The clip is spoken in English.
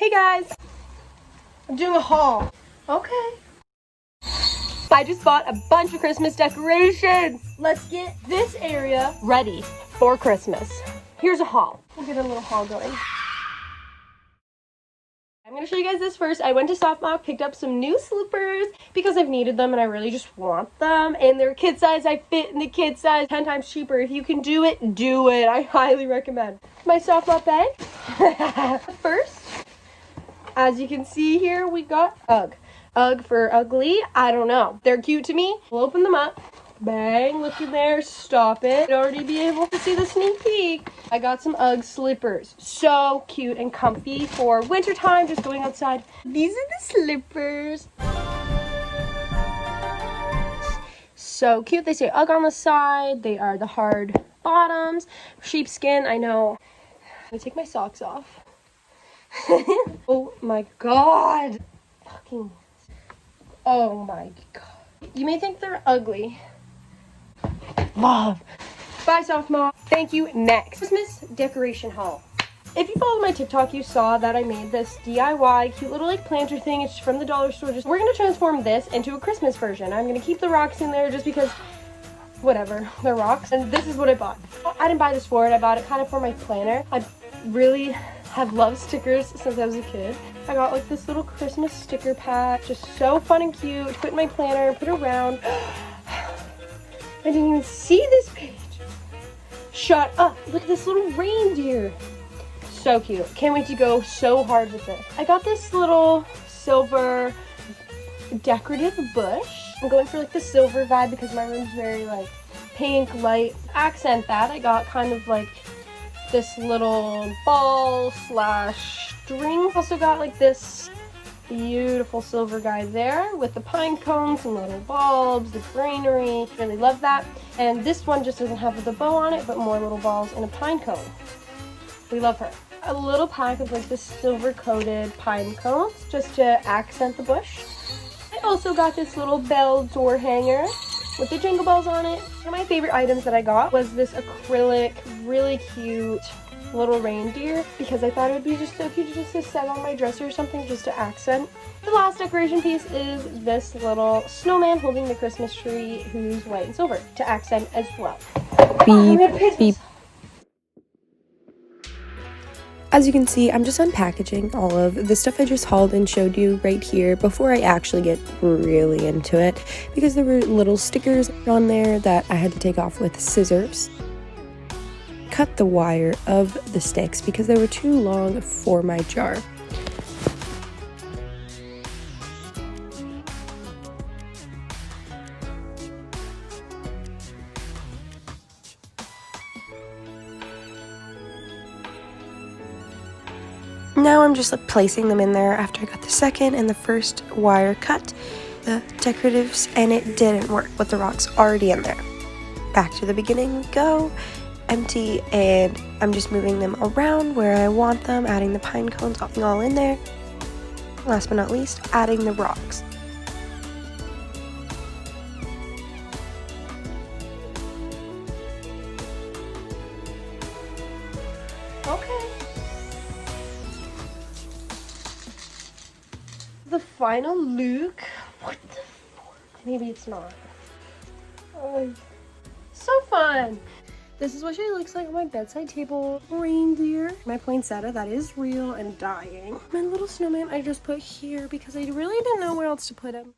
Hey guys, I'm doing a haul. Okay. I just bought a bunch of Christmas decorations. Let's get this area ready for Christmas. Here's a haul. We'll get a little haul going. I'm going to show you guys this first. I went to SoftMoc, picked up some new slippers because I've needed them and I really just want them. And they're kid size. I fit in the kid size. 10 times cheaper. If you can do it, do it. I highly recommend. My SoftMoc bag. First, as you can see here, we got UGG. UGG for ugly. I don't know. They're cute to me. We'll open them up. Bang, look in there, stop it. You'd already be able to see the sneak peek. I got some UGG slippers. So cute and comfy for wintertime, just going outside. These are the slippers. So cute. They say UGG on the side. They are the hard bottoms. Sheepskin, I know. Let me take my socks off. Oh my god. Fucking. Oh my god. You may think they're ugly. Love. Bye, SoftMoc. Thank you. Next. Christmas decoration haul. If you followed my TikTok, you saw that I made this DIY cute little like planter thing. It's from the dollar store. We're going to transform this into a Christmas version. I'm going to keep the rocks in there just because, whatever, they're rocks. And this is what I bought. I didn't buy this for it. I bought it kind of for my planner. I really have loved stickers since I was a kid. I got like this little Christmas sticker pack. Just so fun and cute. Put in my planner, put it around. I didn't even see this page. Shut up. Look at this little reindeer. So cute. Can't wait to go so hard with this. I got this little silver decorative bush. I'm going for like the silver vibe because my room's very like pink, light. Accent that, I got kind of like this little ball slash string. Also got like this beautiful silver guy there with the pine cones and little bulbs, the greenery. Really love that. And this one just doesn't have the bow on it, but more little balls and a pine cone. We love her. A little pack of like the silver coated pine cones just to accent the bush. I also got this little bell door hanger with the jingle bells on it. One of my favorite items that I got was this acrylic, really cute little reindeer because I thought it would be just so cute just to set on my dresser or something just to accent. The last decoration piece is this little snowman holding the Christmas tree who's white and silver to accent as well. Beep, beep. As you can see, I'm just unpackaging all of the stuff I just hauled and showed you right here before I actually get really into it because there were little stickers on there that I had to take off with scissors. Cut the wire of the sticks because they were too long for my jar. Now I'm just like placing them in there after I got the second and the first wire cut, the decoratives, and it didn't work with the rocks already in there. Back to the beginning we go. Empty, and I'm just moving them around where I want them, adding the pine cones all in there. Last but not least, adding the rocks. Okay. The final look. What the fuck? Maybe it's not. Oh, so fun. This is what she looks like on my bedside table. Reindeer. My poinsettia, that is real and dying. My little snowman I just put here because I really didn't know where else to put him.